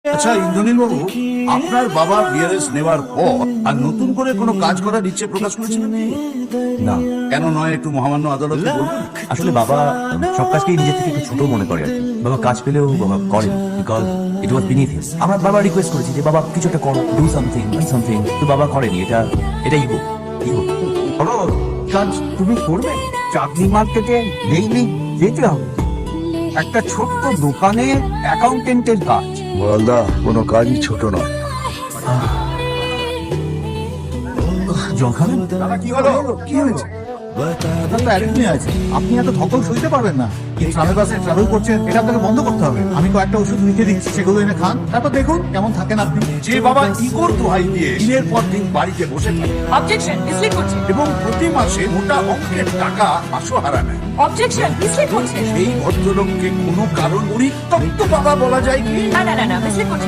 আচ্ছা ইন্দ্রনীল বাবু, আপনার বাবা বিআরএস নেওয়ার পর আর নতুন করে কোনো কাজ করার ইচ্ছে প্রকাশ করেছিলেন? না, কেন নয় একটু মহামান্য আদালতে বলবেন? আসলে বাবা সব কাজকেই নিজের থেকে একটু ছোট মনে করে আর কি। বাবা কাজ পেলেও বাবা করেন বিকজ ইট ওয়াজ বিনিথ হিম। আমার বাবা রিকোয়েস্ট করেছি যে বাবা কিছু একটা করো, ডু সামথিং সামথিং, তো বাবা করেনি। এটা ইগো ইগো। কাজ তুমি করবে? চাকরি মার্কেটে ডেইলি যেতে হবে। একটা ছোট্ট দোকানে অ্যাকাউন্টেন্টের কাজ। বলদা কোনো কাজই ছোট নয়। জল খাবেন? কি হলো? কি হয়েছে? আপনি এত ধকল সইতে পারবেন না। ট্রাভেল বাসে ট্রাভেল করছেন, এটা আপনাকে বন্ধ করতে হবে। আমি কয়েকটা ওষুধ লিখে দিচ্ছি, সেগুলো এনে খান, তারপর দেখুন কেমন থাকেন আপনি। যে বাবা ইগোর দোহাই দিয়ে দিনের পর দিন বাড়িতে বসে থাকে অবজেকশন ডিসলিট করছে। এবং প্রতি মাসে মোটা অঙ্কের টাকা মাসোহারা নেয়, অবজেকশন ডিসলিট করছে। সেই ভদ্রলোককে কোনো কারণ পরিত্যক্ত বাবা বলা যায় কি? না না না না ডিসলিট করছে।